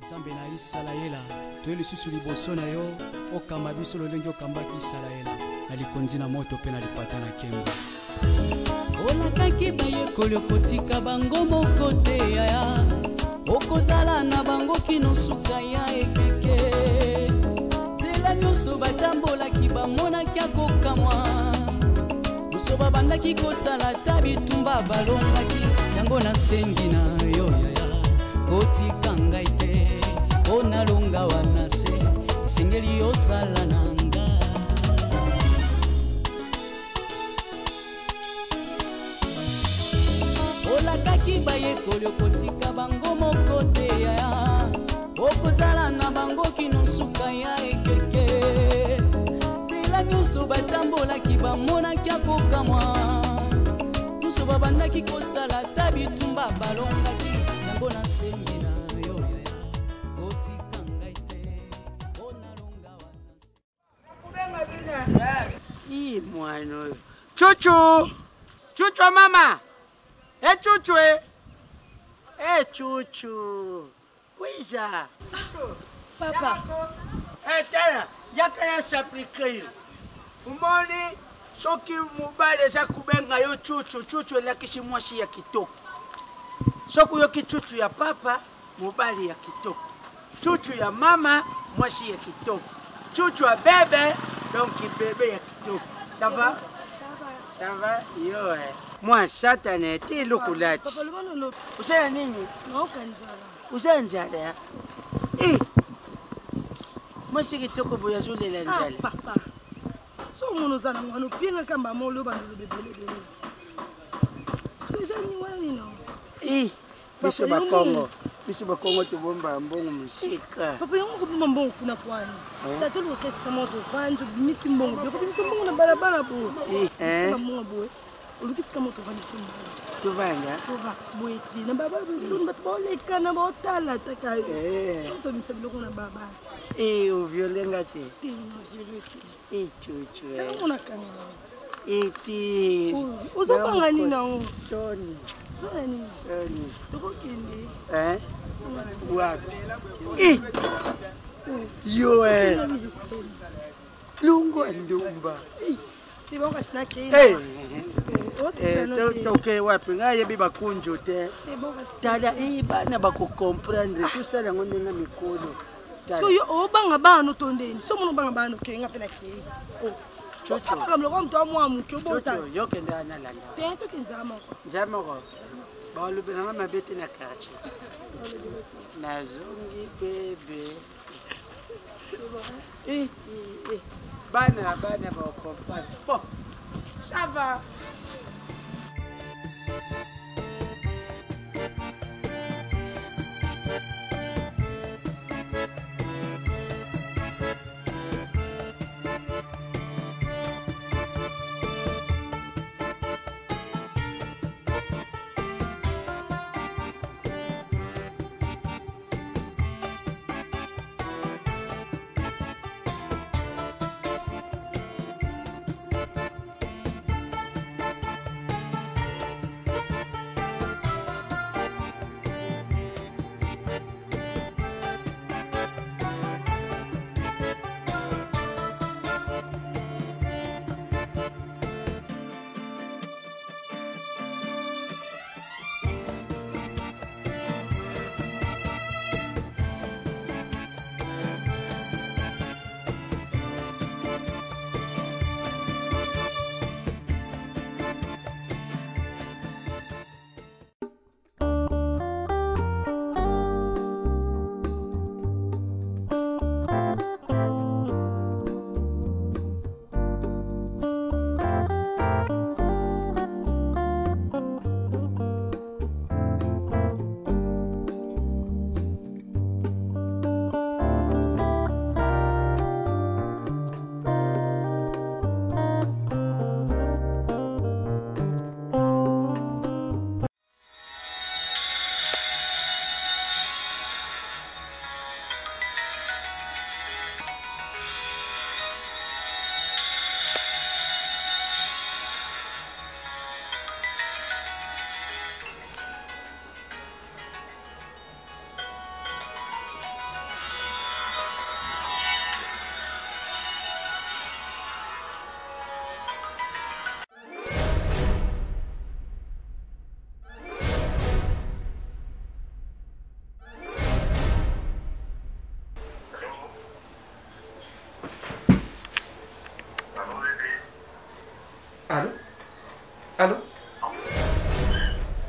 Nzambe na Isalaela to lisusu liboso na yo okamba biso lolenge okambaki Isalaela na likonzi na moto pe na lipata na kemba olakaki bayekoli kotika bango moko te ya okozala na bango kino suka ya ekeke tela nyonso batambolaki bamonaki akokamwa nyonso babandaki kosala ta bitumba balongaki yango nasengi na yo yaya kotika ngai te onalonga wana se esengeli ozala nanga olakaki bayekoli okotika bango moko te yaya okozala na bango kino suka ya ekeke tela nyonso batambolaki bamonaki akokamwa nyonso babandaki kosala ta bitumba balongaki yango nasengi na yo yaya kotika ngai te onalonga wana ii mwana oyo chuchu chuchu mama chuchu chuchu kwiza Papa. tala yakaya s'appliquer umoni soki mobali eza kubenga yo chuchu chuchu elakisi mwasi ya kitoko soki oyoki chuchu ya papa mobali ya kitoko chuchu ya mama mwasi ya kitoko chuchu ya bebe donc bebe ya kitoko ça va ça va yo moi satane ti lukulati Papa lobano lo. usaya nini Naokanzala. usaya njala ya mwasi kitoko boya zulela njala Papa. So mono zana ngano pinga kamba molo bando bebele bele. So izani wala nino. biso bakongo tobomba mbongo musika Papa yango kopima mbongo kuna kwani. Tato lo kesi kama to vanjo bimisi mbongo. Biko bimisi mbongo na balabala bo. Mbongo bo. Olukisi kama to vanjo mbongo. tovanda Tova boeti na baba biso mbato boleka na botala taka. To bimisa biloko na baba. oviolenga te Tino ziriki. chuchu Tango na kanga. eti Uzopanga nini na o? soni Soni. soni Tokokende. wapi yo lungu andumba Sibonga sinake. toke wapi ngayebi bakunju te Sibonga tala bana bakukomprendre tusala ngo ndenge mikolo so yo obanga bano tondeni so mono banga bano kenga pena ke chuchu banga mloko mtu amwa mukyo bota yoke ndana landa tento kinzama njamako balubela nga mabete na quartier nazongi bebe bana bakomprendre bon ça va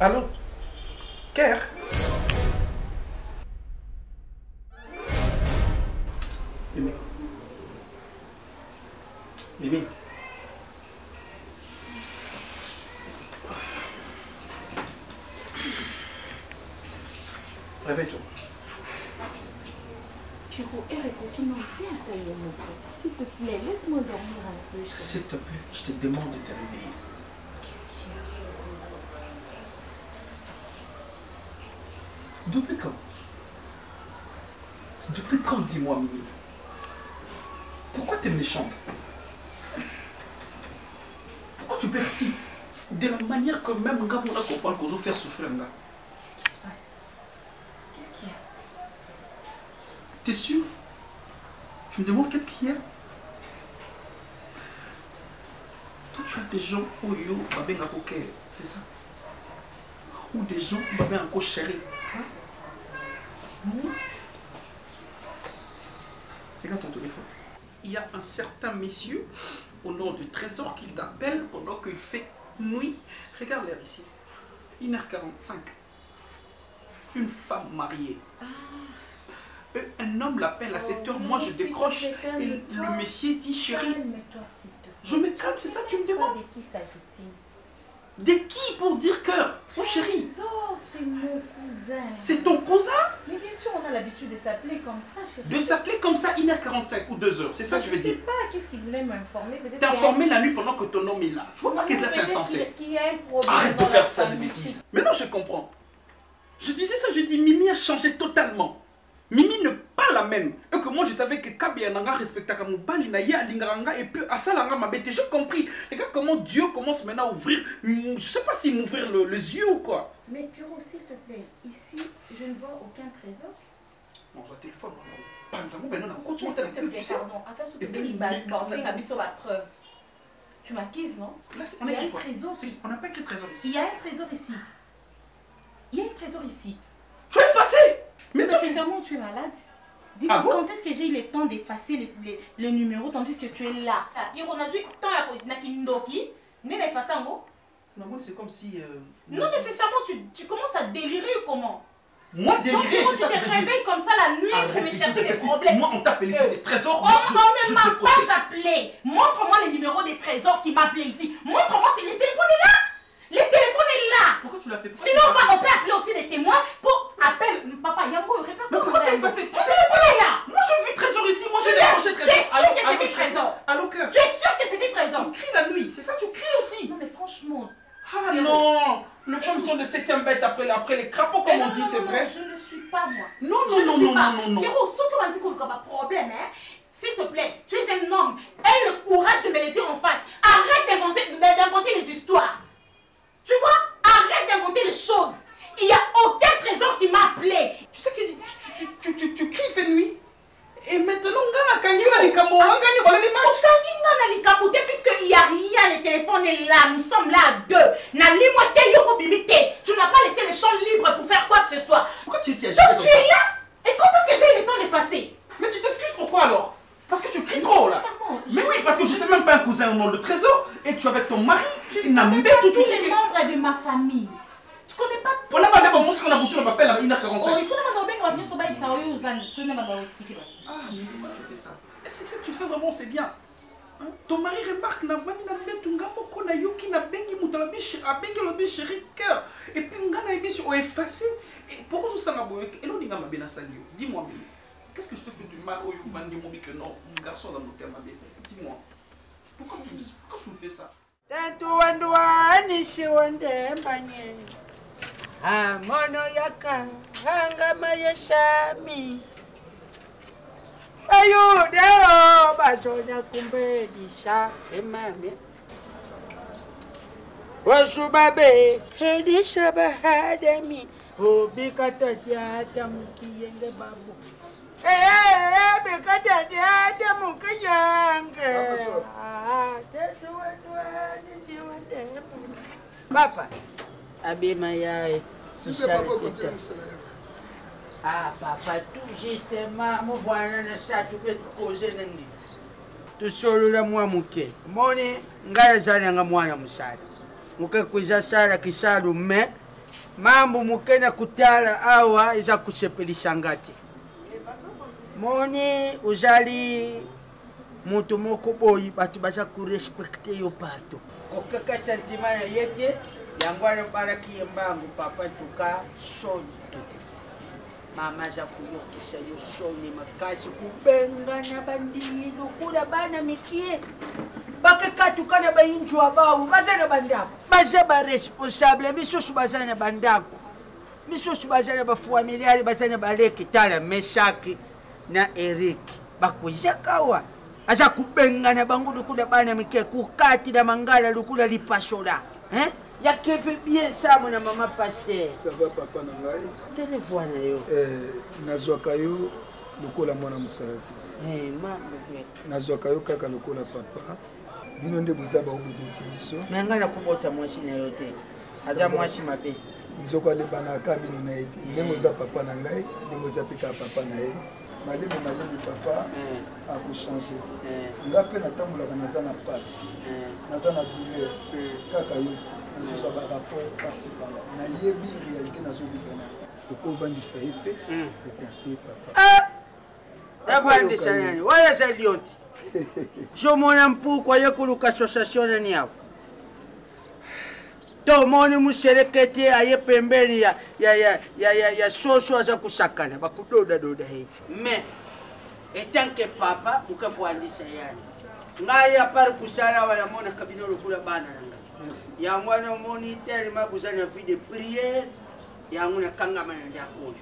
Allô? Ker? Mimi. Mimi. Réveille-toi. Pierrot, Eric, qui m'ont bien taillé mon corps. S'il te plaît, laisse-moi dormir un peu. S'il te plaît, je te demande de te réveiller. Qu'est-ce qu'il y a? Depuis quand? Depuis quand, dis-moi, Mimi? Pourquoi tu es méchante? Pourquoi tu peux être si? De la manière que même un gars pour comprendre qu'on veut faire souffrir un gars. Qu'est-ce qui se passe? Qu'est-ce qu'il y a? T'es sûr? Tu me demandes qu'est-ce qu'il y a? Toi, tu as des gens au yo, babé n'a c'est ça? Ou des gens babé encore chéri. Hein? Non? Regarde ton téléphone. Il y a un certain monsieur au nom du trésor qui t'appelle pendant qu'il fait nuit. Regarde l'air ici. 1h45. Une femme mariée. Un homme l'appelle à 7h, moi je décroche. Et le monsieur dit chérie. Calme-toi, s'il te plaît. Je me calme, c'est ça que tu me demandes? De qui s'agit-il? De qui pour dire cœur? Mon chéri. Oh, c'est mon cousin. C'est ton cousin? Mais bien sûr, on a l'habitude de s'appeler comme ça, chérie. De s'appeler comme ça 1h45 ou 2h, c'est ça que je veux dire? Je ne sais pas, qu'est-ce qu'il voulait m'informer? T'es informé la nuit pendant que ton homme est là. Tu vois pas que là c'est insensé. Qu'il y a un problème. Arrête de faire ça de bêtises. Maintenant je comprends. Je disais ça, je dis Mimi a changé totalement. Mimi n'est pas la même. Et que moi je savais que Kabia Nanga respectait Kamoubali, Naya, Lingaranga et puis Asalanga m'a bêté. J'ai compris. Regarde comment Dieu commence maintenant à ouvrir. Je sais pas s'il m'ouvrir les yeux ou quoi. Mais Pierrot, s'il te plaît, ici je ne vois aucun trésor. Non, je téléphone. Panzamo, maintenant, on continue S'il à te plaît, pardon. Attends, s'il te plaît, preuve. Tu m'accuses, non? Là, il y a un trésor. On n'a pas écrit trésor ici. Il y a un trésor ici. Il y a un trésor ici. Tu es effacé! Mais sincèrement, tu es malade. Dis-moi, quand est-ce que j'ai eu le temps d'effacer les numéros tandis que tu es là? Pierrot, on a vu tant à Kindoki. N'est-ce pas ça, non? Non, c'est comme si. Non, mais sincèrement, tu commences à délirer ou comment? Moi, délirer, c'est ça que tu te réveilles comme ça la nuit pour me chercher des problèmes. Moi, on t'appelle ici, c'est trésor. On ne m'a pas appelé. Montre-moi les numéros des trésors qui m'appelaient ici. Montre-moi, le téléphone est là. Le téléphone est là. Pourquoi tu l'as fait? Sinon, on peut appeler aussi des témoins pour appeler. Papa, il y a encore le mais pourquoi t'as effacé? Le téléphone est là. Moi, j'ai vu trésor ici. Moi, je l'ai rangé trésor. Tu es sûr que c'était trésor? Allô, cœur. Tu es sûr que c'était trésor? Tu cries la nuit, c'est ça, tu cries aussi. Non, mais franchement. Ah non, les femmes sont de 7e bête après les crapauds, comme on dit, c'est vrai. Je ne suis pas moi. Non. Pierrot, ce que m'a dit qu'on n'a pas de problème, hein. S'il te plaît, tu es un homme. Aie le courage de me le dire en face. Arrête d'inventer les histoires. Tu vois? Arrête d'inventer les choses. Il n'y a aucun trésor qui m'a appelé. Tu sais que tu cries, il fait nuit. Et maintenant, on a puisqu'il n'y a rien, le téléphone est là, nous sommes là à deux. Tu n'as pas laissé les champs libres pour faire quoi que ce soit. Pourquoi tu es si agité? Donc tu es là. Et quand est-ce que j'ai le temps d'effacer? Mais tu t'excuses pourquoi alors? Parce que tu cries trop là. Mais oui, parce que je ne sais même pas un cousin au nom de trésor. Et tu es avec ton mari. Tu n'as même pas tous les membres de ma famille. Tu connais pas tout. Faut pas d'abord moi ce qu'on a bouté, on m'appelle à 1h45. Oh, il faut d'abord bien qu'on va venir sur bail, ça va y expliquer. Ah, mais pourquoi tu fais ça? Est-ce que ce que tu fais vraiment c'est bien? Hein? Ton mari remarque na vani na betu ngamoko na yoki na bengi mutalabishi a bengi lobishi cœur. Et puis ngana ebishi o effacé. Et pourquoi tout ça na boye? Et l'on dinga mabena salio. Dis-moi Mimi. Qu'est-ce que je te fais du mal au Yubandi Mobi que non, mon garçon dans mon terme à bébé? Dis-moi. Pourquoi tu me fais ça? Mono yaka hangama yeshami ayudeo basonya kumbedisha emame wasubabe hedisha bahadami obikatatiata mukiyenge babu bekatatiata mukiyenge papa abima yae ah papa tout justement mo voilà na ça tu peux causer nini tu solo mwa muke moni ngaya zana nga mwana musala muke kuiza sala kisalu me mambo mukena kutala awa iza kushepelisha ngati moni uzali mutu moko boyi batu baza kurespekte yo pato kokaka sentimana yete yangwana baraki yembangu papa tuka soni mama za kuyokisa yo soni makasi kubengana bandili lukula bana mikie bakakatukana bayinjwa bawu bazana bandako baza ba responsable misusu bazana bandako misusu bazana bafamiliari bazana baleki tala Meshaki na Eric bakuzakawa aza kubengana bangu lukula bana mikie kukati na mangala lukula lipasola ya kefe bien ça mon maman pasteur ça va papa nangai téléphone yo nazwaka yo lokola mwana musalati mama nazwaka yo kaka lokola papa bino nde boza baoboboti biso me ngai nakobota mwasi na yo te aza mwasi mabe nzoko alebanaka bino na ye te ndenge oza papa na ngai ndenge oza mpe kaka papa na ye malemi papa akochange nga mpe natambolaka naza na pasi naza na douleur kaka yo te nazozwa barapport parci parla nayebi réalité nazovivre na okovandisa ye mpe oconseille papa avandisa nani waya za lionti jomona mpukwa ye kuluka association nani yao tomoni musherekete aye pembeni ya soso aza kusakana bakudodadoda he me etanke papa mukavwandisa yani ngai apari kusala wala mona kabino lokula bana nanga yangu ana moniteur mabuzana vie de prière yangu na kangamana ndakuna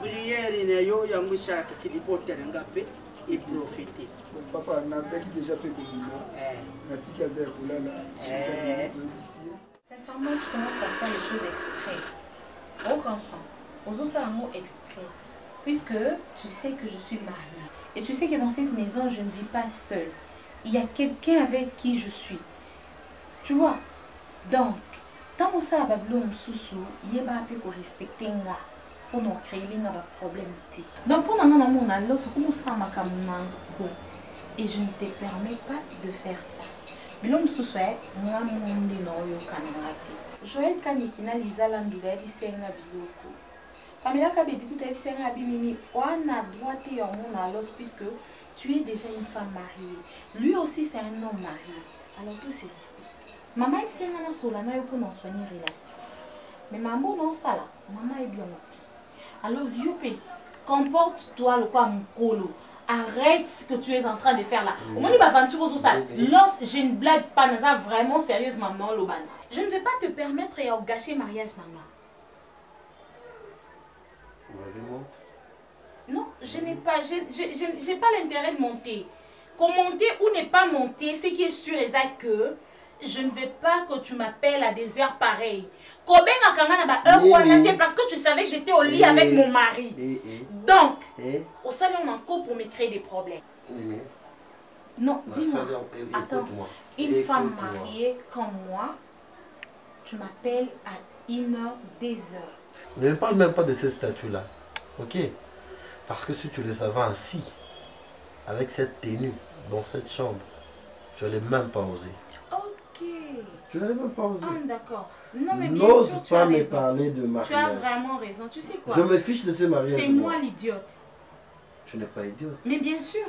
prière nayo yangu shaka kilibota ngape et profiter papa nazaki déjà pe bobima natiki aza ya kolala sincèrement tu commences à faire les choses exprès on comprend aux autres un mot exprès puisque tu sais que je suis mariée et tu sais que dans cette maison je ne vis pas seule il y a quelqu'un avec qui je suis tu vois donc tant que ça bablo msusu yeba pe ko respecter nga pour nous créer les problèmes. Donc pour nous mon alors commence à makamako et je ne te permets pas de faire ça. Bilom suswe nga monde no yo kanati. Joël Kanikina Lisa Landula bisenga biloko. Pamela Kabedi kuta bisenga bimimi wana droite ya mon alors puisque tu es déjà une femme mariée. Lui aussi c'est un homme marié. Alors tout c'est respecté. Maman bisenga na sola na yo pour nous soigner relation. Mais maman non ça là, maman est bien motivée. Alors, Youpi, comporte-toi le quoi mon colo. Arrête ce que tu es en train de faire là. Au moins, il va venir aux ça. Lorsque je ne blague pas, Naza, vraiment sérieusement, non, Lobana. Je ne vais pas te permettre de gâcher le mariage, Nana. Vas-y, monte. Non, je n'ai pas, j'ai pas l'intérêt de monter. Qu'on monter ou ne pas monter, ce qui est sûr et ça que je ne veux pas que tu m'appelles à des heures pareilles. Parce que tu savais que j'étais au lit avec mon mari. Donc, au salon encore pour me créer des problèmes. Non, dis-moi. Attends, une femme mariée comme moi, tu m'appelles à 1h, 2h. Ne parle même pas de ces statuts-là. Ok? Parce que si tu les avais assis, avec cette tenue, dans cette chambre, tu n'allais même pas oser. Tu n'allais même pas oser. Ah, d'accord. Non, mais bien sûr, tu as me raison. Parler de mariage. Tu as vraiment raison. Tu sais quoi? Je me fiche de ces mariages. C'est moi l'idiote. Tu n'es pas idiote. Mais bien sûr.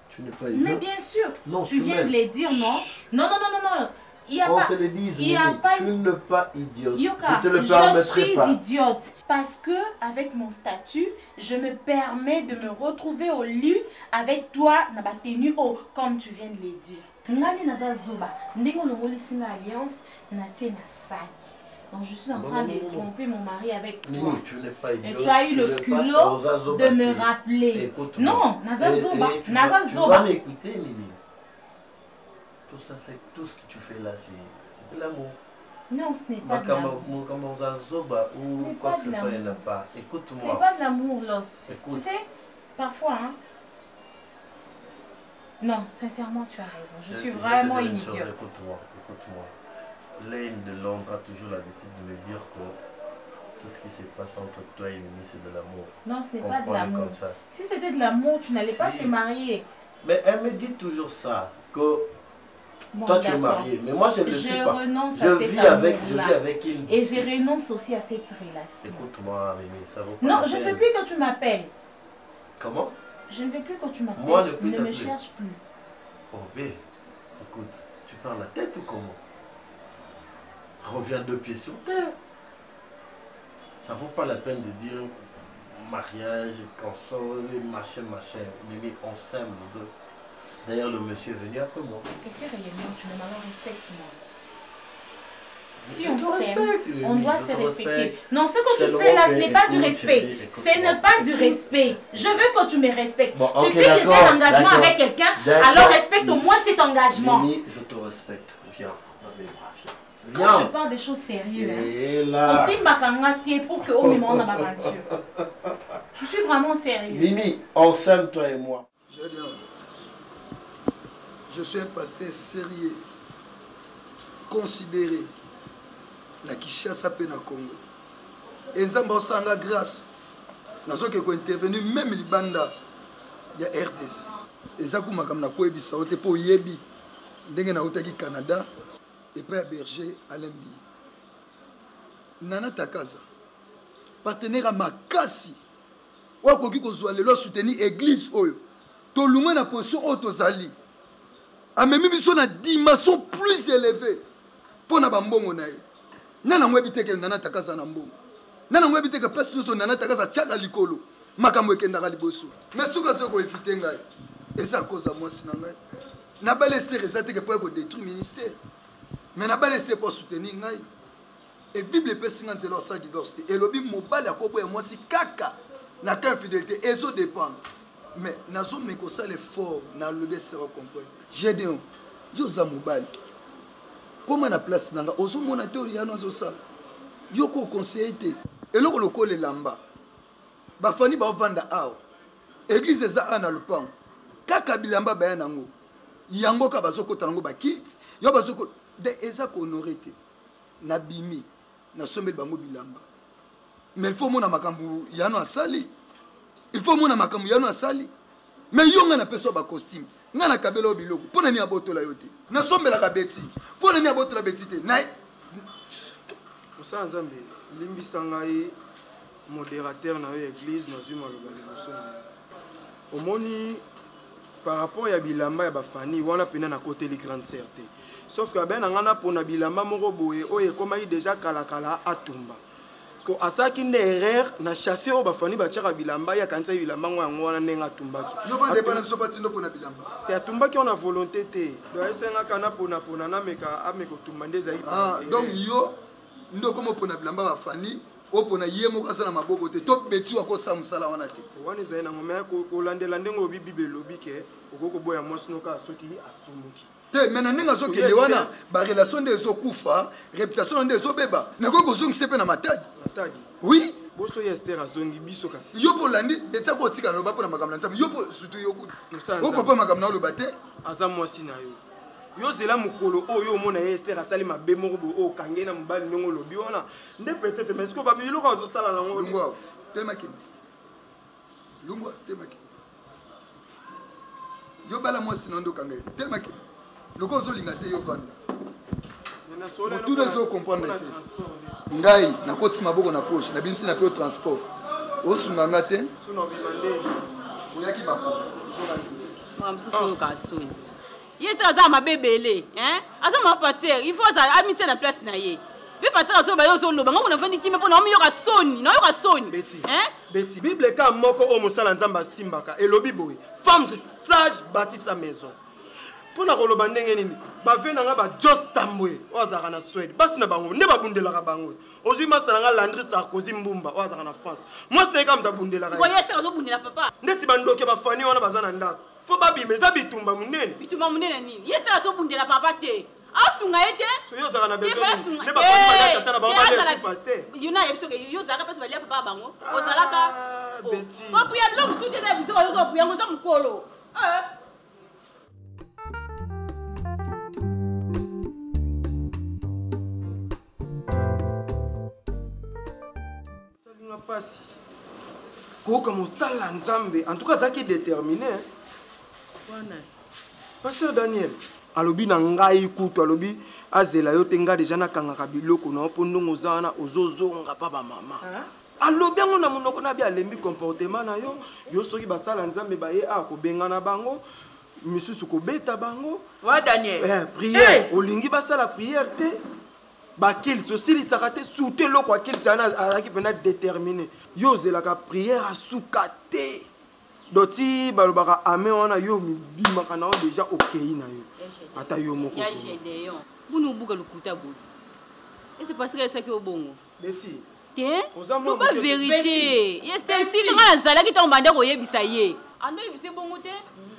Tu n'es pas idiote. Mais bien sûr. Non, tu viens de les dire, non? Non, non, non, non, non. Il y a on pas, se le dit, il y a pas tu n'es pas idiote. Yoka, je te le permettrai suis pas. idiote parce que avec mon statut, je me permets de me retrouver au lit avec toi na ba tenue comme tu viens de le dire. Ngani naza zoba, ndingo longoli singa alliance na tie na sa. Donc je suis en train de tromper mon mari avec toi. Nini, tu n'es pas idiote. Et tu as eu le culot de me rappeler. Non, naza zoba, naza zoba. Tu vas m'écouter, Nini. Tout ça, c'est tout ce que tu fais là, c'est de l'amour. Non, ce n'est pas de l'amour. Ce n'est pas de l'amour. Écoute-moi. Ce n'est pas de l'amour, Los. Écoute. Tu sais, parfois, hein. Non, sincèrement, tu as raison. Je suis vraiment une idiote. Écoute-moi, écoute-moi. Lane de Londres a toujours l'habitude de me dire que tout ce qui se passe entre toi et Mimi, c'est de l'amour. Non, ce n'est pas de l'amour. Si c'était de l'amour, tu n'allais pas te marier. Mais elle me dit toujours ça, que Bon, toi, tu es marié, mais moi, je ne le suis pas. Renonce Je à vis cet avec amour-là. une... Et je renonce aussi à cette relation. Écoute-moi, Mimi, ça vaut pas Non, la je ne peine. veux plus que tu m'appelles. Comment? Je ne veux plus que tu m'appelles. Moi, ne plus me t'appeler. cherche plus. Oh, bé, écoute, tu prends la tête ou comment? Reviens 2 pieds sur terre. Ça vaut pas la peine de dire mariage, console, machin. Mimi, on s'aime nous deux. D'ailleurs, le monsieur est venu après moi. Et si réellement tu m'aimes, alors respecte-moi. Si Je on te s'aime, respecte, Mimi, on doit je se te respecter. respecte. Non, ce que C'est tu le fais là, rôle ce n'est que- pas du écoute, respect. chérie, Ce écoute-moi. n'est pas du respect. Je veux que tu me respectes. Bon, Tu ok, sais que j'ai d'accord, un engagement d'accord. avec quelqu'un, D'accord. alors respecte au moins cet engagement. Mimi, je te respecte. Viens, dans mes bras, viens. Quand je Viens. parle des choses sérieuses, Et là. aussi makangate pour que au même on a ma aventure. Je suis vraiment sérieux. Mimi, on s'aime toi et moi. Je suis un pasteur sérieux, considéré. Na Kinshasa pe na Congo. Et nzamba osanga grâce. Nazoke ko intervenu même libanda ya RDC. Eza ku makam na ko ebisa ote po yebi. Ndenge na utaki Canada et pas berger Alembi. Nana Takaza. Partenaire à makasi. Wa koki ko zwa lelo soutenir église oyo. To lunga na position otozali. Amemi biso na dimension plus élevée. Pour na bambongo na ye. Nana ngwebi teke nana Takaza na mbongo. Nana ngwebi teke place so nana Takaza tchaka likolo. Makambo ekenda liboso. Mais suka soko efite ngai. Et ça cause à moi sina ngai. Na baleste resate que pour détruire ministère. Mais na baleste pour soutenir ngai. Et Bible peut singa nzelo sa divorce. Et lobi mobali akobo ya moi si kaka na ka infidélité ezo dépendre. Mais nazo meko ça l'effort na lobe sera comprendre. J'ai dit yo za mobali. Comment na place nanga ozo mona théorie ya nazo ça. Yo ko conseiller té. Et loko loko le lamba. Ba fani ba vanda awo. Église za ana le pan. Kaka bilamba ba yango. Yango ka bazoko tango ba kit. Yo bazoko de eza ko honorité. Na bimi na sombe bango bilamba. Mais il faut mona makambu yano asali. Il faut mona makambu yano asali. Mais yo nga na peso ba costume. Nga na kabelo biloko. Pona ni abotola yote. Na sombe la kabeti. Pona ni abotola betite. Na Osa nzambe limbisa ngai modérateur na église na zuma loba liboso. Omoni par rapport ya bilamba ya bafani wana pena na côté les grandes certé. Sauf que ben ngana pona bilamba moko boye oye komai déjà kala atumba. Parce que asaki une erreur na chasser au bafani bachaka bilamba ya kanisa bilamba ngo wana nenga tumbaki. yo ba dépendre so patindo pona bilamba. Te atumbaki on a volonté te. Do esenga kana pona na meka ameko tumbandeza yi. Ah donc yo ndo komo pona bilamba bafani opona ye moko asala maboko te to beti wa ko sa musala wana te. Wani zaina ngome ko landela ndengo bible lobike okoko boya mwasinoka soki asumuki. Te mena nenga so kende wana ba relation de so kufa réputation de so beba na ko zongi sepe na matadi. Matadi. Oui. Boso yester azongi biso kasi. Yo po landi etsa ko tika no ba pona makamla nzambe yo po surtout yo ku. Musa Oko pa makamla lo bate. Aza mwasi na yo. Yo zela mukolo oyo mona yester asali mabe moko bo o kangena mbali ndongo lobi wana. Nde peut-être mais ko ba biloko azo sala na ngo. Lungwa tellement ki. Lungwa tellement ki. Yo bala mwasi nando kangé tellement ki. Loko zo lingate yo vanda. Tout les autres comprendre. Ngai na koti maboko na poche na binisi na pe transport. O sunganga te. Suno bimande. Oyaki bako. Msufu kasuni. Yeste aza mabebele, hein? Aza ma pasteur, il faut ça amitié na place na ye. Mais pasteur azo ba yo zo loba ngoko na fandi kimi pona omi yoka soni, na yoka soni. Betty. Hein? Betty, Bible ka moko o musala nzamba simbaka elobi boye. Femme flash bâtit sa maison. Pona koloba ndenge nini? Ba vena nga ba Jos Tambwe, ozaka na Suède. Basi na bango, ne ba bundela ka bango. Ozui masala nga Landry Sarkozy Mbumba, ozaka na France. Moi c'est comme ta bundela ka. Ko yeste azo bundela papa. Ndeti bandoke ba fani wana bazana ndako. Fo babi meza bitumba munene. Bitumba munene nini? Yeste azo bundela papa te. Asunga ete. So yo zaka na bezo. Ne ba fani ba tata na bango ba le pasteur. Yuna yebso ke yo zaka pesa balia papa bango. Ozalaka. Betty. Ko priya bilo msuti te biso yo priya ngo zo mukolo. Pasi. Koka mosala nzambe en tout cas zaki déterminé. Pasteur Daniel, alobi na ngai kutu alobi azela yo te nga deja nakangaka biloko na mpo ndongo oza wana ozozonga pa bamama alobi yango na monoko na bi alembi comportement na yo yo soki basala nzambe baye kobengana bango misusu kobeta bango wa Daniel prière olingi basala prière te bakilisi osilisaka te sute eloko akilisi wana azalaki mpena déterminé yo ozelaka prière asuka te doti balobaka ame wana yo mibimaka na yo deja okei na yo ata yo moko ya Gédéon bunu buka lukuta boy et c'est parce que ça que bongo beti te loba vérité yestentili nga nazalaki ntango banda koyebisa ye ando yebise bongo te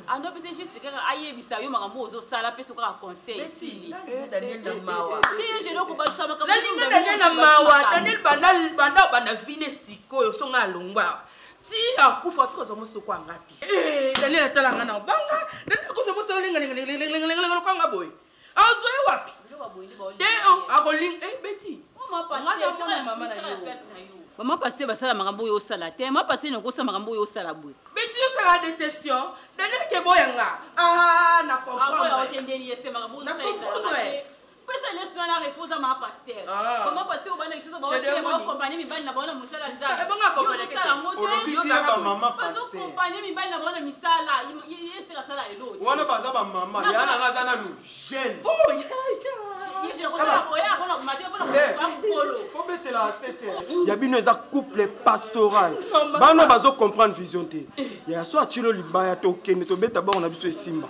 ando pese juste kaka ayebisa yo makambo ozosala mpe sokaka conseil esili Daniel na mawa te je lokobalisa makambo nalinga Daniel na mawa Daniel banda vile sikoyo songa alongwa ti akufa tiko zo moso kwa ngati Daniel atalanga na banga Daniel ko zo moso lenga kwa ngaboy azo wapi te akoling beti Maman pasteur basala makambo yo sala te ma pasteur noko sala makambo yo sala boy beti yo sala déception Daniel ke boyanga na comprendre otendeli este makambo na comprendre pesa laisse na responsable ma pasteur comment pasteur bana chose ba compagnie mi bana bona musala nzala bonga compagnie ke olobi te ba mama pasteur compagnie mi bana bona misala este la sala elo wana baza ba mama yana ngaza na nous jeune ya bino eza couple pastoral bano bazo comprendre vision te ya so achilo libaya tokende tobeta bango na biso esimba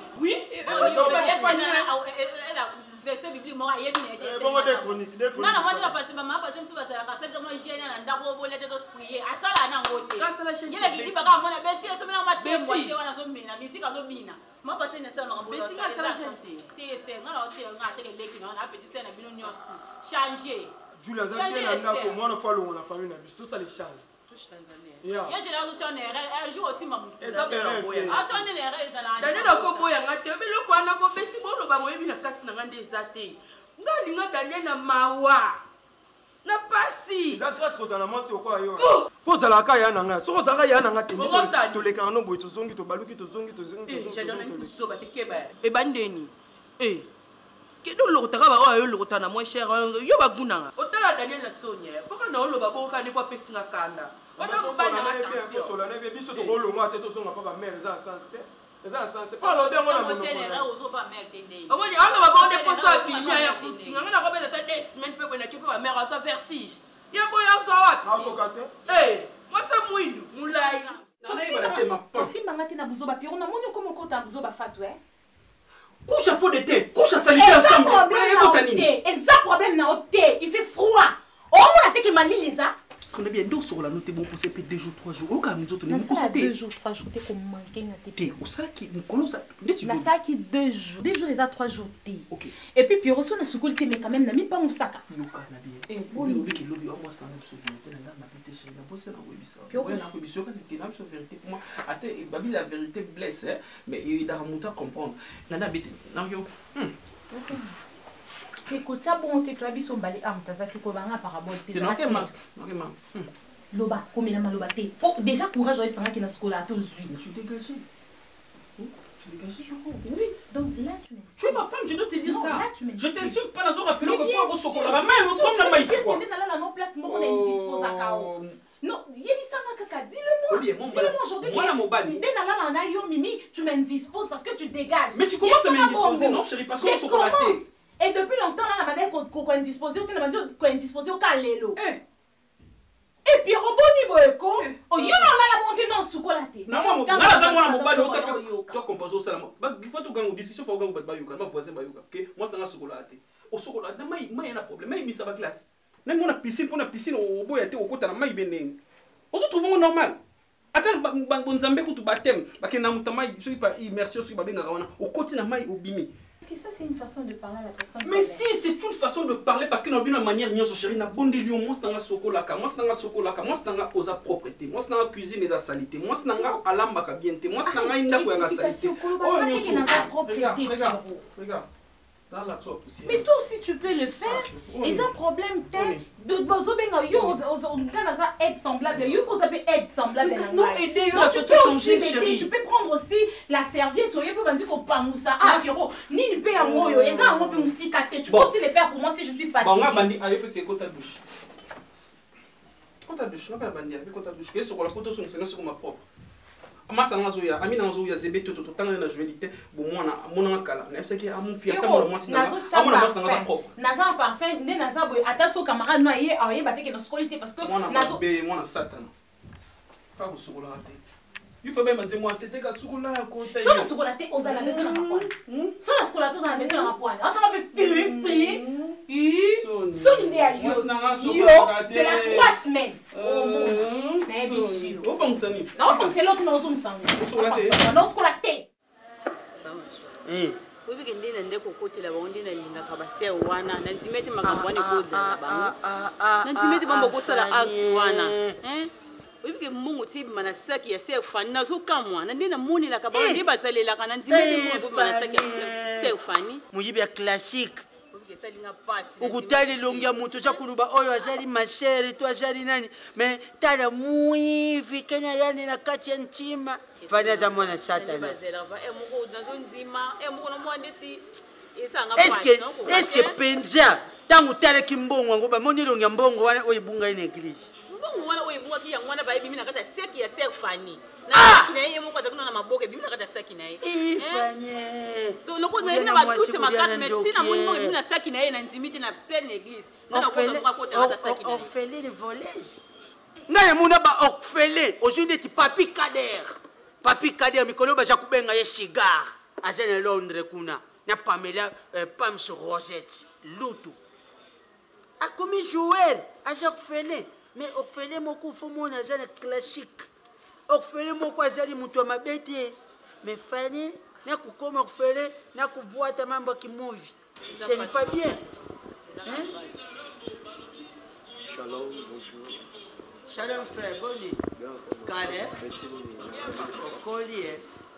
verset biblique moi yebi na bongo des chroniques na na wandi passer maman passer mso basala ka sasa moi hygiène na ndako bo lete to prier asala na ngote kasala chez yele ki baka mona beti so mena matembo ye wana zo mina misika zo mina ma passer na sala na ngote beti kasala chez te este ngana ote ngate ke leki na petit sana bino nyos changer Julia zabi na ndako mwana falo na famille na biso ça les change ya je la zo tone un jour aussi maman eza bela boya atone ne reza la Daniel ko boya ngate beloko ana ko beti bolo ba boyebi na kati na ngande ezate ngalinga Daniel na mawa na pasi za grâce ko zana mwasi okwa yo poza la ka ya na nga so kozaka ya na nga te to le kano boy to zongi to baluki to zongi to zongi je donne une soba te keba e bandeni kedo lokotaka ba oyo lokotana moins cher yo bagunanga otala Daniel na Sonia poka na oloba boka ne kwa pesi na kanda wana mbanya attention sola na biso to rolonga te to zonga pa ba mère za sens te eza sens te pa lo bengo na mono omoni ala ba bonde poso abimia ya kutinga ngana ko bela ta 2 semaines pe bona kepa ba mère a sa vertige ya boya za wapi akokate mwasa mwindu mulai Simba ngati na buzoba piro na moni ko moko ta buzoba fatwe couche à faux de thé, couche à sanité ensemble. Et ça problème na thé, il fait froid. Oh mon attaque que mali les a. Parce qu'on a bien dos sur la note bon pour ces 2 jours 3 jours. Au cas nous autres nous constater 2 jours 3 jours t'es comme manquer na thé. Au ça qui nous connaissons ça. La ça qui 2 jours, 2 jours les a 3 jours thé. OK. Et puis Pierrot na soukoul thé mais quand même na mi pas mon sac. Yo ka na bien. Et bon lobby qui lobby moi ça me souviens de la mapité chez la bosse na webisa. Pierrot na webisa quand tu n'as pas vérité pour moi. Attends, babi la vérité blesse mais il doit remonter à comprendre. Nana bité. Non yo. OK. Écoute ça bon t'es toi biso balé am tazaki ko banga parabole t'es OK ma. OK ma. Loba comme il a mal lobaté. Faut déjà courage au restaurant qui na scola tous lui. Tu dégagé. Tu dégagé Joko. Oui, donc là tu m'insultes. Tu es ma femme, je dois te dire ça. Je t'insulte pas dans un rappel que toi au chocolat. Mais comme la maïs quoi. Tu es là non place mon on est dispose à cao. Non, yebisa kaka, dis-le-moi. Dis-le-moi aujourd'hui. Moi la mobali. Dès là na yo mimi, tu m'indisposes parce que tu dégages. Mais tu commences à m'indisposer non chérie parce que chocolaté. Et depuis longtemps là na badai ko indisposé, tu na badai ko indisposé au kalelo. Et puis roboni boyeko, o yo na la monter dans chocolaté. Na moi na moi mobali tu composer ça là. Il faut tout gagner décision faut gagner bayuka, ma voisin bayuka. OK, moi c'est dans chocolaté. Au chocolat na mai y a problème, mai ça va glace. Même mon piscine pour la piscine au boya te au kota na mai beneng. On se trouve normal. Attends bonzambe ko tu baptême, ba ke na mutama so pas immersion so ba benga wana. Au côté na mai au bimi. Est-ce que ça c'est une façon de parler à la personne? Mais si c'est une façon de parler parce que dans une manière nyoso chérie na bonde lion moi c'est dans sokolaka, moi c'est dans sokolaka, moi c'est dans osa propreté, moi c'est dans cuisine les salité, moi c'est dans alamba ka bienté, moi c'est dans inda ko ya salité. Oh nyoso. Regarde. Mais toi aussi tu peux le faire. Et ça problème de aide semblable. You peux aide semblable. Sinon aider tu peux aussi m'aider. Tu peux prendre aussi la serviette. Tu peux dire qu'on parle ça. Ah Firo, ni ne paye à moi. Et ça on peut aussi cater. Tu peux aussi le faire pour moi si je suis fatiguée. Bon, on a bandi avec que quand ta bouche. Quand ta bouche, on a bandi avec quand ta bouche. Qu'est-ce que la photo sur ma propre. Masa nazoya amina nazoya zebe toto tanga na jouelité bo mona kala na psaki amu fiata mo mwasi na amona mwasi na propre naza parfait ne naza boy ataso camarade no ye aye bateke na scolité parce que nazo be mona satan pas vous sur la tête il faut même dire moi tete ka sukula ko tayi so na sukula te ozala beso na mapoane so na sukula to ozala beso na mapoane atama be so ni ndia yo c'est la 3 semaines oh mon c'est sûr o pensani non c'est l'autre na ozum sango na sukula te Wewe kende nende kokoti la bondi na linga kabase wana na ntimeti makabwani kodla bango na ntimeti bambo kosala act wana Wewe ke mungu tibi manasaki ya sefani na zokamwa na ndina muni la kabandi bazalela kana ntimeti mungu manasaki ya sefani muyibi ya classique ukutali longia mutu chakuluba oyo ajali mashere tu ajali nani me tala muivi kenya yani na kati ya ntima fanya za mwana satana eske penja tangu tale kimbongo ngoba moni longia mbongo wana oyibunga ine eglise mbongo wana oyibunga ki yangwana ba ebimi na kata seki ya sefani na kinaye mo kwa kuna na maboke bimi na kata seki naye ifanye to loko na ina ba toute makasi metina mo mo bimi na seki naye na ntimiti na pleine église na kwa kota kata seki naye orphelin voleuse ngaya muna ba orphelin aujourd'hui ti papi kader mikolo ba jakubenga ye cigar azene Londres kuna na Pamela Pams Rosette lutu a commis Joël a orphelin mais orphelin moko fo mona zana classique orphelin moko azali mutu wa mabete mais fani na kukoma orphelin na kuvuata mambo ki movie ce n'est pas bien hein Shalom bonjour Shalom frère boni kale okoli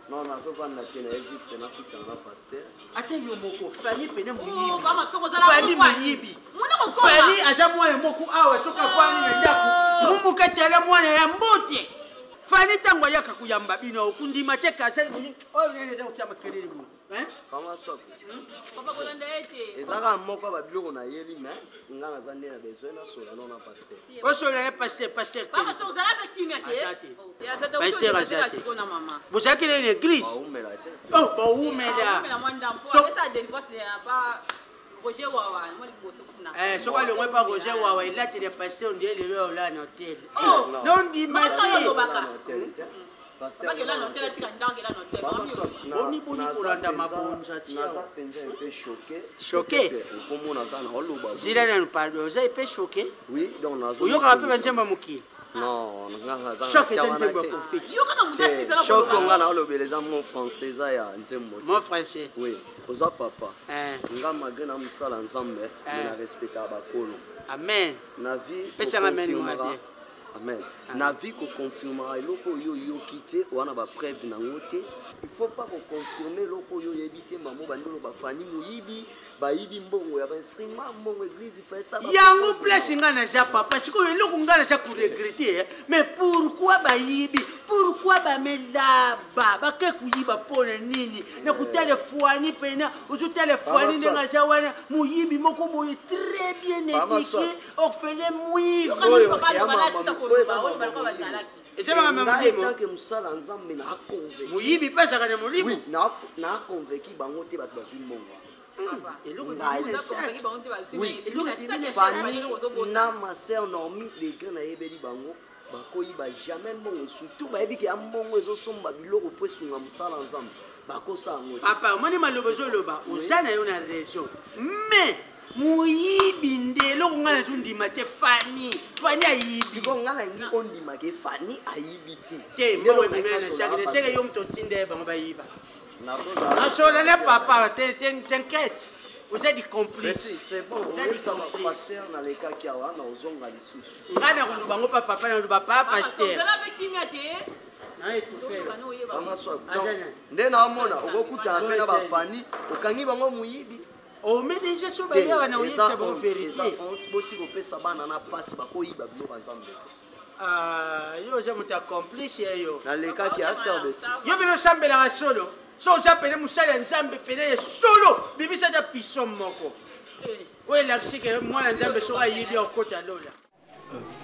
non na zo vanda pena juste na kuta na pasteur ate yo moko fani pena muyibi fani muyibi fani aja mwana moko awa soka kwani na ndaku mumu katela mwana ya mbote fani tango yaka kuyamba bino okundima te kasa ni oneleza utama kelele mu hein kama swa papa kolanda ete ezaka moko ba biloko na yeli mais ngana zande na besoin na sola non na pasteur o sola le pasteur papa so zala be kimia te pasteur azate vous avez une église oh ba umela so ça des fois c'est pas Roger Wawa moi le bosse kuna so kwa le pas Roger Wawa il a été pasteur on dit le là en hôtel non dit mati Papa que là l'hôtel tika ndanga là l'hôtel boni kolanda mabonja ti naza penza un peu choqué comment on entend oloba zila na pardon vous avez été choqué oui donc nazo yo ka pe njemba mukili non nganga za choqué c'est njemba ko fit yo kana mudasi za choqué ngana olobeleza mon français za ya nzembo mon français oui oza papa nga malgré na musala nzambe na respecta bakolo amen na vie pesa amen mabie amen na vie ko confirmera loko yo kité wana ba preuve na ngote il faut pas ko confirmer loko yo yebite mamo bandolo ba fani muyibi ba yibi mbongo ya ba instrument mbongo église fait ça yango place ngana ja papa siko loko ngana ja ku regretter mais pourquoi ba yibi pourquoi ba melaba ba ke kuyiba pona nini na ku téléphone pena uzu téléphone nga ja wana muyibi moko boye très bien éduqué orphelin muyibi c'est pas même tant que musala nzambe na convaincu muyibi pesa kana mulibu oui na convaincu bango te bato bazwi mbongo na ma sœur normi les grands na yebeli bango bakoyiba jamais mbongo surtout bayebi ke ya mbongo ezosomba biloko po esunga musala nzambe bakosa yango papa omoni maloba ozoloba oza na yo na raison mais muyibi ndelo kungana zundima te fani ayibi siko ngana ngi ondima ke fani ayibi te mbowe bimena shakile seke yo mto tinde bango bayiba na sola ne papa t'inquiète vous êtes complice c'est bon vous êtes pasteur na le cas qui a wana ozonga lisusu ngana kuluba ngo papa na luba papa pasteur zala be kimia te na etufe nde naomona okokuta mpe na bafani okangi bango muyibi Oh, mais déjà, je vais dire, on a oublié ça pour vérifier. Yo, j'aime ta complice, yo. Dans les cas qui a servi. Yo, bien, ensemble, la solo. So, j'appelle Moussa, ensemble, pédé solo. Bibi, ça, da pisson, moko. Oui, là, c'est que moi, ensemble, sera yébi au côté à l'eau.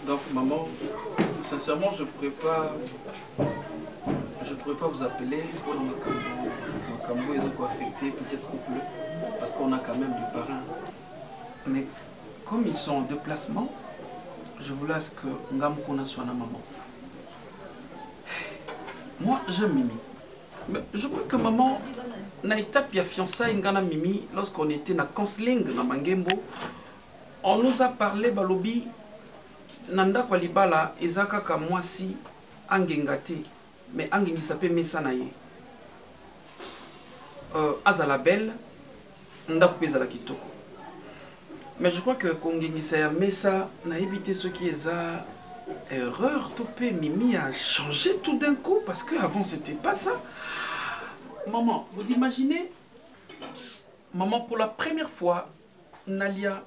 Donc, maman, sincèrement, je pourrais pas vous appeler pour Makambo, ils ont affecté, peut-être couple, parce qu'on a quand même des parents. Mais comme ils sont en déplacement, je voulais que Ngamukona soit na maman. Moi, j'aime Mimi. Mais je crois que maman, na étape ya fiançailles ngana Mimi, lorsqu'on était na counseling na Mangembo, on nous a parlé balobi nanda kwa libala ezaka ka mwasi angengate mais angengisa pe mesana ye. Azala belle nda kupeza la kitoko. Mais je crois que kongengisa ya mesa na éviter ce qui est à erreur topé Mimi a changé tout d'un coup parce que avant c'était pas ça. Maman, vous imaginez? Maman, pour la première fois, Nalia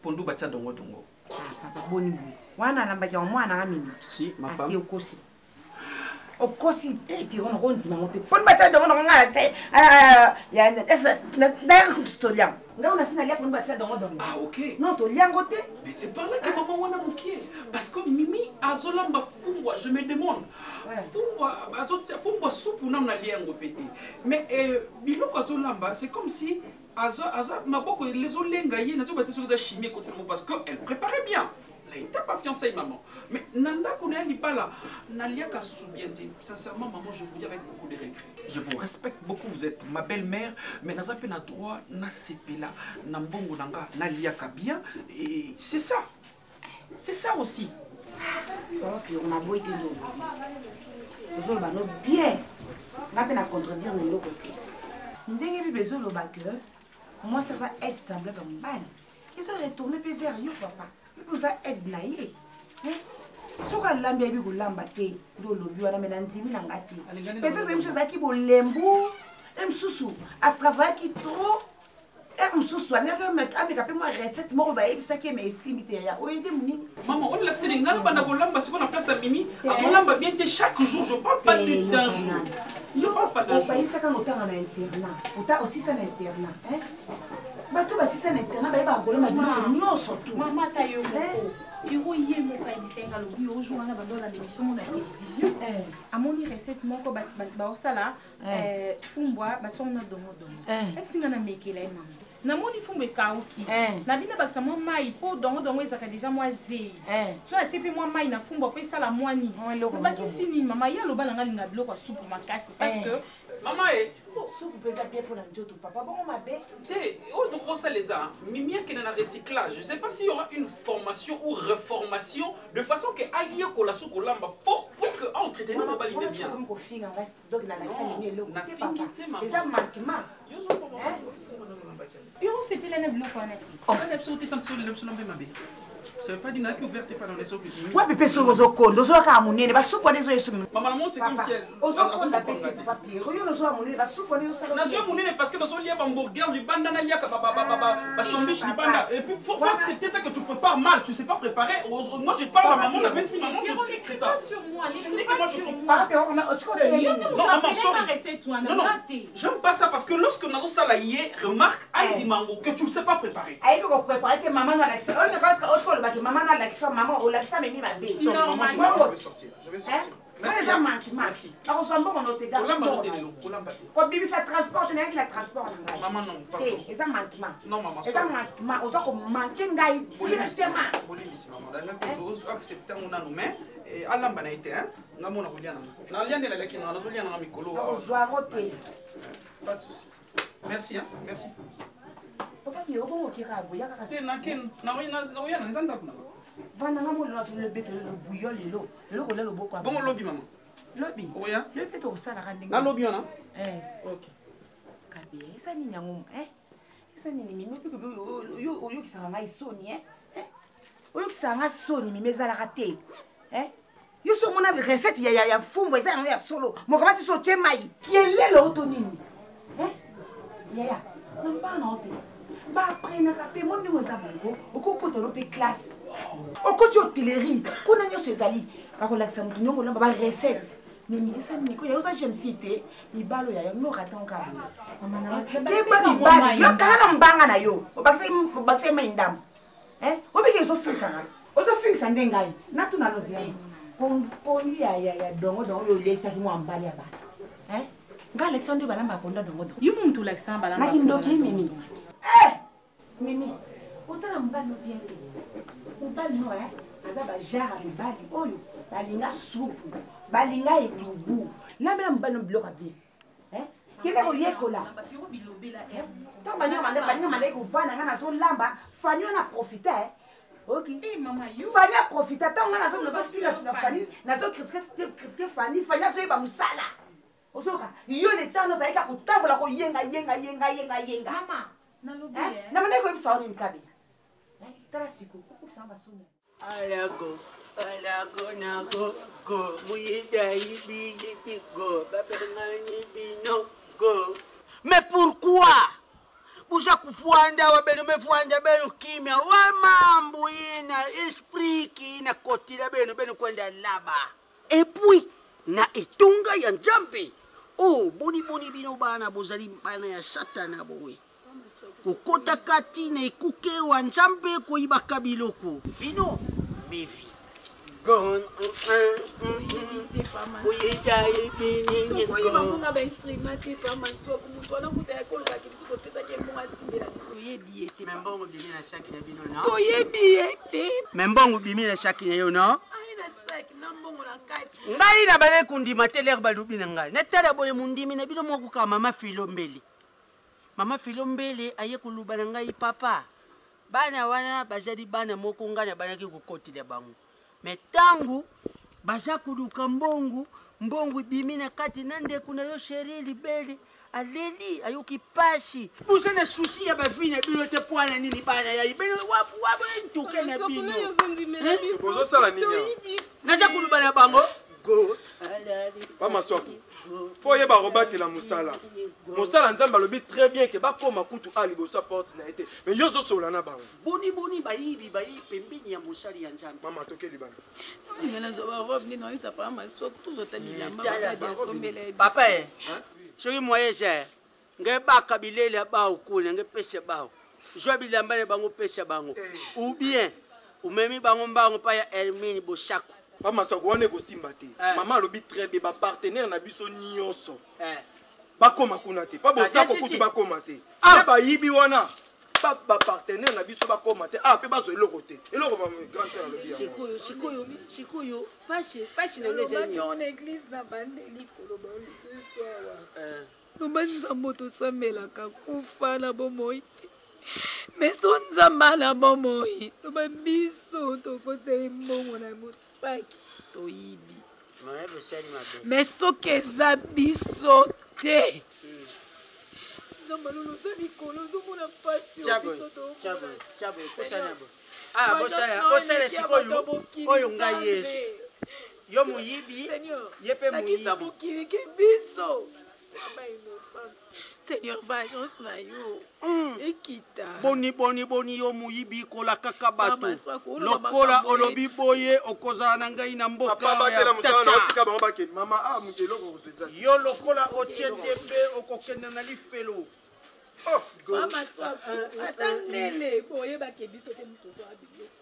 Pondou Batia Dongo Dongo. Papa boni boy. Wana namba ya mwana Mimi. Si, ma femme. Ate okosi. Okosi et puis on ronzi mamote. Pon Batia Dongo Dongo ngala tse. Ya na kustolia. Nga on a sina lia Pon Batia Dongo Dongo. Ah OK. Non to liangote. Mais c'est par là que maman wana mukie parce que Mimi azolamba fungwa, je me demande. Fungwa azotia fungwa soupe na na liango pété. Mais biloko azolamba, c'est comme si maboko les olenga ye nazo baté sur de chimie parce que elle préparait bien. Elle n'était pas fiancée maman. Mais nanda connaît l'ipala nalia ka soubiente. Sincèrement maman, je vous dis avec beaucoup de regrets. Je vous respecte beaucoup, vous êtes ma belle-mère, mais naza pe na droit na sepela na mbongo nanga nalia ka bien et c'est ça. C'est ça aussi. Puis on a beau été nous. Nous allons bien. On va contredire de l'autre côté. Ndenge bi besoin le backer. Moi ça aide semblable comme mal. Ils ont retourné vers yo papa. Vous a aide naïe. Soka lambia bi kulamba te do lobi wana mena ndimi na ngati. Peut-être même chose qui bo lembu, même susu à travail qui trop msusu anaka ameka pe moi recette moko ba yebisa ki me simite ya oyende muni. Maman, on l'a dit ngana bana kolamba siko na place à Mimi, azolamba bien te chaque jour, je parle pas d'un jour. Je parle pas d'un jour. Ba yisa kan otanga na internat. Ota aussi ça na internat, hein? Ba to ba si ça na internat ba yeba kolamba biloko nyonso tu. Mama tayo moko. Iro yé moko abisenga lo bi ojo wana ba dola l'émission na télévision. Amoni recette moko ba osala fumbwa ba tona dongo dongo. Esinga na mekela mama. Namoni fumbe kauki. Na bina bakisa mwa mai po dongo ezaka déjà mwa zei. So a tiepi mwa mai na fumba po esala mwani. Baki sini mama ya lo balanga linga biloko soupe makasi parce que maman est soupe pesa bien pour la njoto papa bon ma bé. On ça les a. Mimi qui est dans recyclage. Je sais pas s'il y aura une formation ou reformation de façon que allié ko la soupe lamba pour que entretenir ma baline bien. Ko finga reste donc na l'accès Mimi lo. Na fingité maman. Les manquement. Et on s'est pile na biloko wana. On a absolument tant sur l'option de ma bé. Ça veut pas dire que ouverte pas dans les autres. Ouais, pépé sur les okondo, zo ka munene, ba soupe des oyesu. Maman, c'est comme si elle. Ozo la petite papier. Rien ne soit munene, ba soupe des oyesu. Na zo munene parce que dans son lien hamburger, du bandana liaka ba chambiche du banda. Et puis faut accepter ça que tu prépares mal, tu sais pas préparer. Moi je parle à maman, la 26 maman, tu pas sur moi, tu dis que moi je comprends. Non maman, sorry. Non, j'aime pas ça parce que lorsque on a salaye, remarque Andy Mango que tu ne sais pas préparer. Aïe, on préparer que maman dans l'accès. On ne reste pas maman a l'accent, maman, on l'accent, mais ma belle. Non, je vais sortir. Je vais sortir. Merci. On ressemble à notre gars. Quand Bibi ça transporte, on a qui la transporte. Maman, non. Et ça manquement. Non, maman. Et ça manquement. On doit manquer un gars. Directement. J'ose accepter mon anoumé. Et à l'amba n'a été, hein. N'a mon avouliana. N'a rien de la laquine, n'a rien à Mikolo. On doit voter. Pas de souci. Merci, hein. Merci. Papa, il y a un bon qui a bouillé. Le bête le bouillon le relais le beaucoup. Bon lobby maman. Lobby. Oui. Le bête au sala rendez. Na lobby on a. OK. Kabie, ça ni nyangom, Ça ni mi no piko yo ki sanga isoni Oyo ki sanga soni mi mezala raté. Yo so mona recette ya fumbo eza ya solo. Mo kama ti so tie mai. Ki elelo otonini. Ya. Non pas na ote. baprenaka mpe mo ndenge oza bongo okokotala mpe classe okoti hotellerie kuna nyonso ezali bakolakisa motu ndenge olamba barecette memilisa miko ya oza jeune fille te libala oyo yango oratanka keba mibali yotanga na mbanga na yo obakisa ye mai ndambo obike ezofingisa ngai ozofingisa nde ngai natuna lozi yango poni ya dongodongo oyo olekisaki mwa mbali ya bato nga alexandre balamba aponda dongodongo yo muntu olakisa balamba nakindoki mimi mimi otala mobali no bien te mobali no aza bajare ya mibali oyo balinga supu balinga elubu lambela mobali no biloko bien kende koyekola ntango baninga mandeki kovanda nga nazolamba fani wana profite fani aprofite ntango nga nazofinga fani nazokritike fani azoyeba mosala osoka yo letano ozalaki ka kotambola koyenga na mandeki koyebisa wana nkabela tala siko okokisanga basoni alago nago go muyida yibi go babengani bino go. Mais pourquoi buja kufuanda wabenu mefuanda benu kimya wa mambo ina esprit kina kotila benu kwenda laba et puis na etunga ya njambe boni bino bana bozali bana ya satana boy kokota kati na ekuke wa njambe koyibaka biloko bino mefi gon membongo bimina shaki na yo no ngai na bale kundima telere balubi na ngai netala boye mundimi na bino mokuka mama filombele aye kuluba na ngai papa bana wana bazali bana moko ngai na banaki kokotila bango mais tangu baza kuluka mbongo bimina kati na ndeko na yo sheri libele aleli ayoki pasi buza na susi ya bavine bino te poana nini bana ya ibeno wabo entuke na bino bozo sala nini naza kuluba na bango go pas maswaku faut yeba robatela musala nzamba lobi très bien que bakoma kutu ali bosa porte na été mais yo zo sola na bango boni bayibi pembeni ya musali ya nzamba mama tokeli bana ngana zo ba robe ni no isa pa maswaku toujours tamilamba ba sombele papa soki moyese nge baka bilele bao kuna nge pese bao jwa bilamba ne bango pese bango ou bien umemi bango mbango pa ya Hermine Boshako Mama soko wane ko simba te. Maman lobi très bien ba partenaire na biso nyonso. Ba koma kuna te. Pa bosako kutu ba koma te. Ba yibi wana. Ba partenaire na biso ba koma te. Pe ba zo eloko te. Eloko ba grande sœur lobi. Sikoyo. Fasi na ngeza ni. On église na bandeli koloba ce soir. Lobanza moto samela kakufa na bomoi. Mais son zamana bomoi. Loba biso to kote mbongo na mosaki to yibi. Mais soki eza biso te. Zambalolo zali kolo zomona pasi biso to. Bosala sikoyo. Oyo ngai Yesu. Yo muyibi. Yepe muyibi. Nakisa mokili ke biso. Seigneur, vengeance na yo. Ekita. Boni yo muyibi kola kaka bato. Lokola olobi boye okozala na ngai na mboka. Papa batela musala na otika bango bakeni. Mama mukelo ko kozeza. Yo lokola otiete okokenda na lifelo. Mama swa. Atandele boye bakebiso te mutoto abiloko.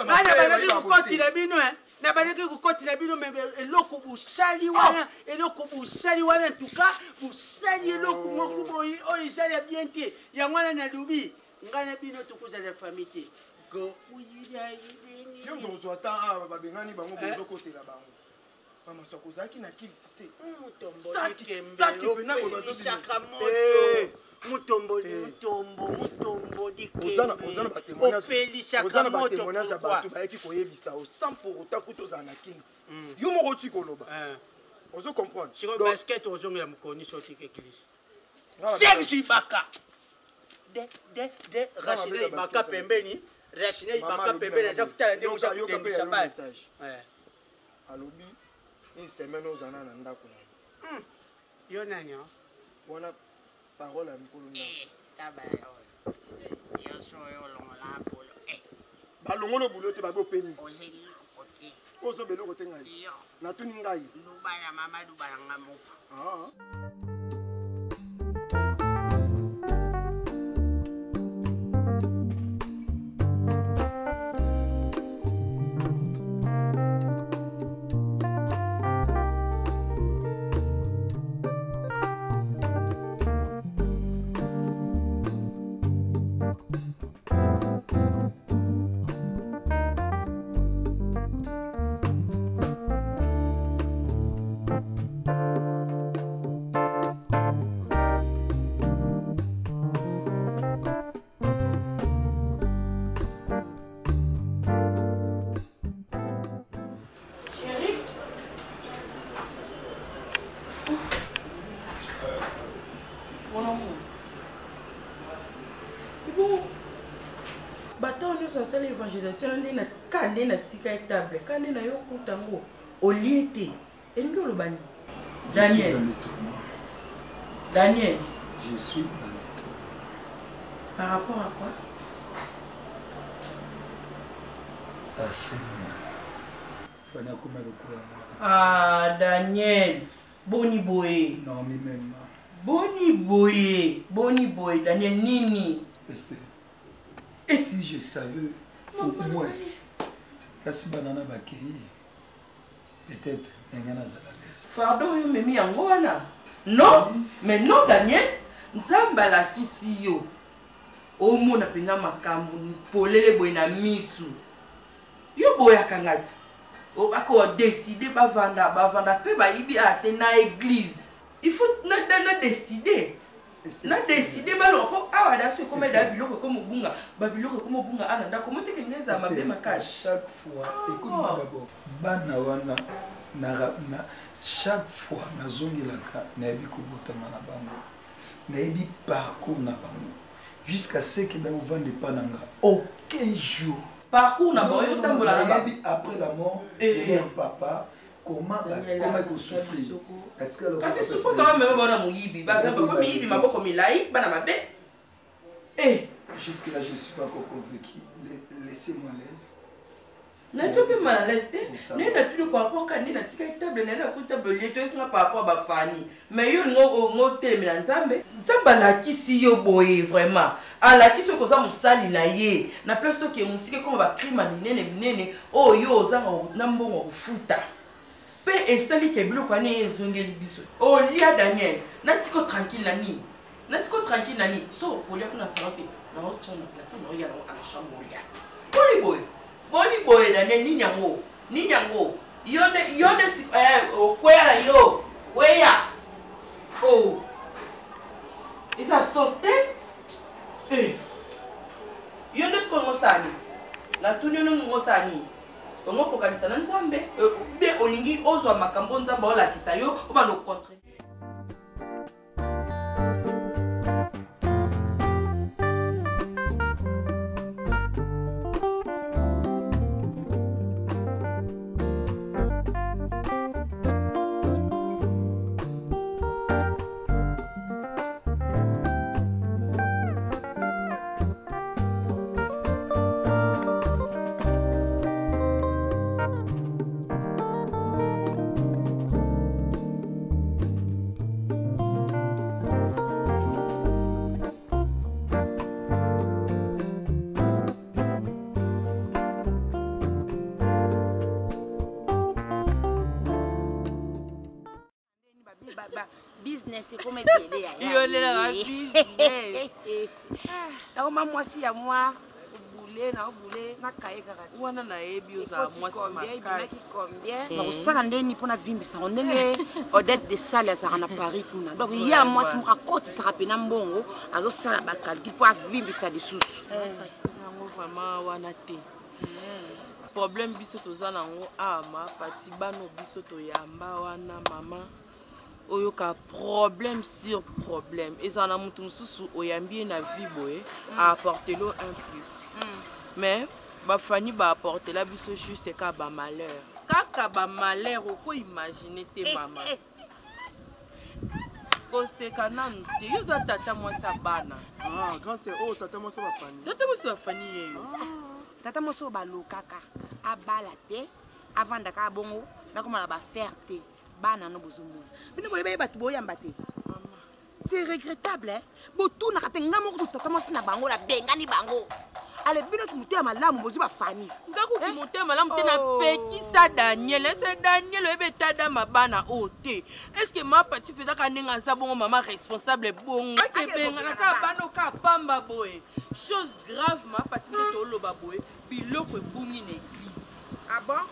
Nabanaki kukotila bino nabanaki kukotila bino eloko busali wana ntuka busali eloko moko boyi oyo ezali ya bien te ya mwana na lubi ngai na bino tokozala famille te go yo ndozwa ata babengani bango bozokotela bango mama soko ozalaki na kiliti te mutombo ozana batémoignage ya bato bayaki koyebisa o sans pour autant kuta ozala na kiliti yo moko oti koloba ozo comprendre siko basket ozongela mokoni sotika eglise Serge Ibaka de Rachida Ibaka pembeni Rachida Ibaka pembeni aza kutala nde oza kutembisa basi alobi une semaine ozana na ndako na yo nani wana parole à Mpolo. Balongolo boulot te babo peni. Ozo belo kote ngai. Na tuni ngai. Lubala mama lubala ngamufa. Sans l'évangélisation, quand on a tika table, quand on a eu un tango, au liété, et nous le bani. Daniel. Daniel. Je suis dans le tour. Par rapport à quoi? Ah, Seigneur. Fana kuma lokula mwana. Ah, Daniel. Boni boy. Non, mais même. Boni boy. Boni boy. Daniel Nini. Esther. Et si je savais au moins, la banana bakei, peut-être un gars à l'aise. Pardon, mais mi angwana. Non, mais non, Daniel. Nzambala kisiyo. Omo na penga makambu polele boy na misu. Yo boya kangati. O bako décider bavanda pe ba ibi ate na église. Il faut na décider. Na décidé baloko awa da so comme da biloko comme bunga ba biloko comme bunga ananda comment te ngeza mabe makash chaque fois écoute-moi d'abord bana wana na chaque fois nazongilaka na yebi kobotama na bango na yebi parcours na bango jusqu'à ce que ba ovande pananga aucun jour parcours na boyo tambola na yebi après la mort de leur papa comment il souffrir. Kasi supo kama mewe bana muyibi ba comme yibi maboko milai bana babe. Jusque là je suis pas encore convaincu. Laissez-moi l'aise. Na tu peux mal à l'aise. Ne na tu par rapport à ni na tika table na ku table yeto sima par rapport ba fani. Mais yo ngo te mina nzambe. Nzamba la kisi yo boye vraiment. Ala kisi ko za musali na ye. Na place to ke musike comme ba crime minene oh yo zanga na mbongo kufuta. Et celle qui est bloquée, biso. Oh, lia Daniel, natiko tranquille nani. Natiko tranquille nani. So, pour lui, on a salé. Na autre na plateau, na ya na chambre ya. Boni boy, Daniel ni nyango. Yonde si kwela yo. Weya. Oh. Isa soste? Yonde si ko ngosani. La tunyo no ngosani. Ongo kokanisa na nzambe be olingi ozwa makambo nzambe olakisa yo oba no contre. Business comme bien ya. Yo le la business. Na ma mwasi ya mwa boulé na kaye kaka. Wana na ebi oza mwasi makasi. Combien? Na kusala ndeni pona vimbisa ndenge Odette de Salle za na Paris kuna. Donc il y a mwasi mwa koti sa rapena mbongo azo sala ba calcul pour vimbisa lisusu. Nango vraiment wana te. Problème biso toza nango ama pati bano biso to yamba wana mama. Oyoka problème sur problème et ça na mutu mususu oyambi na vie boye a apporter l'eau un plus mais ba fani ba apporter la biso juste ka ba malheur kaka ba malheur oko imaginer te mama koseka nanu te yo za tata mwasi bana. Ah, grande sœur, oh tata mwasi bafani. Tata mwasi bafani yeyo. Tata mwasi balokaka abala te avant daka bongo nakoma ba faire te bana no bozumo. Bino boyeba batu boyamba te. C'est regrettable hein. Botu na katenga moko tata mwasi na bango la bengani bango. Ale bino ki muté malamu bozu bafani. Ngaku ki muté malamu te na pekisa Daniel. C'est Daniel ebeta da mabana ote. Est-ce que ma partie fait ka nenga sa bongo maman responsable bongo. Ke benga na ka bano ka pamba boy. Chose grave ma partie de loba boy. Biloko ebungi na église. Ah bon?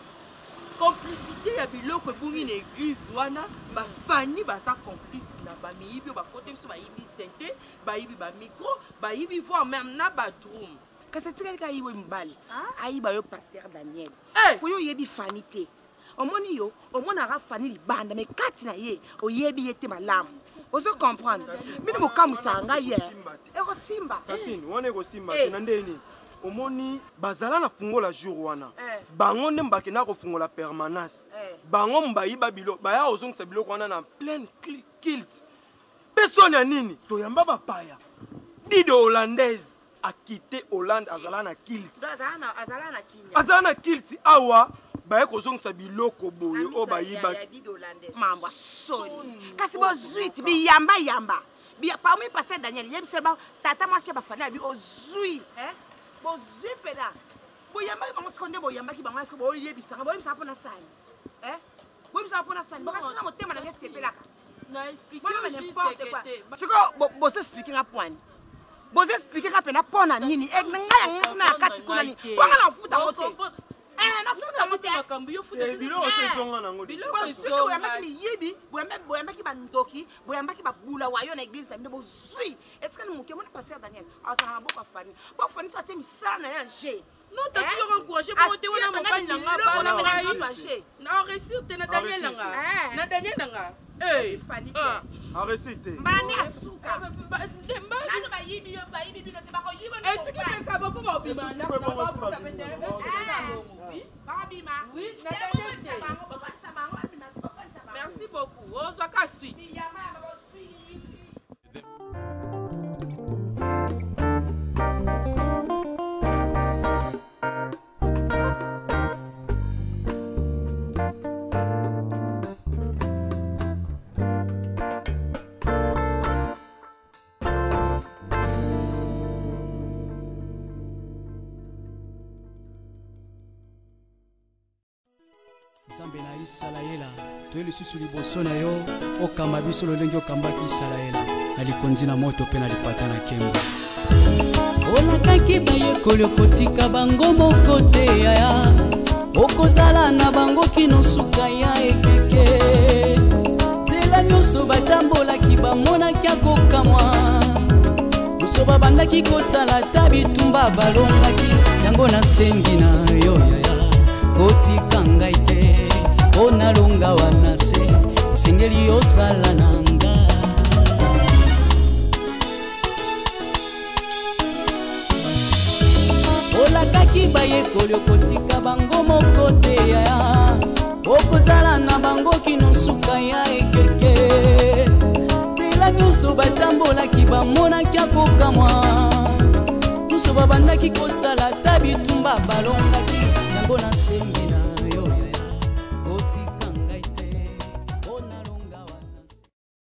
Complicité ya biloko ebungi na église wana bafani baza complice na bamiyibi bakote biso bayibi sente bayibi bamicro bayibi voire même na badroom. Kasi tikali ka yibo mbali ayiba yo pasteur Daniel oyo yebi fani te omoni yo omona ra fani libanda mais kati na ye oyebi yete malamu ozo comprendre mino mokamusa nga ye eko simba Tatine wana eko simba te na ndeni omoni bazala na fungola jour wana bango nde mbakena kofungola permanence bango mbayiba bilo baya ozongisa biloko wana na plein kilt personne ya nini toyamba bapaya dide hollandaise a quitté Hollande azala na kilt azala na kilt awa baye kozongisa biloko boye o bayiba mambo sorry kasi bo zuit bi yamba bi parmi pasteur Daniel yem seba tata mwasi bafana bi ozui bo zipeda bo yamba bango sekonde bo yamba ki bango esko bo yebisanga bo yebisa pona sani bo yebisa pona sani bo kasi na motema na ngesepelaka na expliquer juste que siko bo se expliquer na point Vous expliquez que vous avez un nini. Et vous avez un kati kuna ni. Vous avez un futa mote. Na futa mote. Bilo osezonga nango. Bilo osezonga. Vous avez yebi. Vous avez ki bandoki. Vous avez ki babula wayo na église na mbo zui. Est-ce que nous mokemo na pasteur Daniel? Asa na boka fani. Bo fani so temi sala na yanje. Non, tu as encouragé pour te wana mobali na nga na mena na réussir te na Daniel nga. Na Daniel nga. Eh, fani. Arrêtez. Mbani asuka. Nanu ba yibi yo ba yibi bino te ba ko yibo no. Est-ce que ka ba ko bima na ba ko ta pete. Ba bima. Oui, na Daniel. Merci beaucoup. Ozwa ka suite. Nzambe na Isalaela toye lisusu liboso na yo okamba biso lolenge okambaki Isalaela na likonzi na moto pe na lipata na kembo olakaki bayekoli okotika bango moko te yaya okozala na bango kino suka ya ekeke nzela nyonso batambolaki bamonaki akokamwa nyonso babandaki kosala ta bitumba balongaki yango nasengi na yo yaya kotika ngai te onalonga wana se esengeli ozala nanga olakaki bayekoli okotika bango moko te yaya okozala na bango kino suka ya ekeke nzela nyonso batambolaki bamonaki akokamwa nyonso babandaki kosala ta bitumba balongaki yango nasengi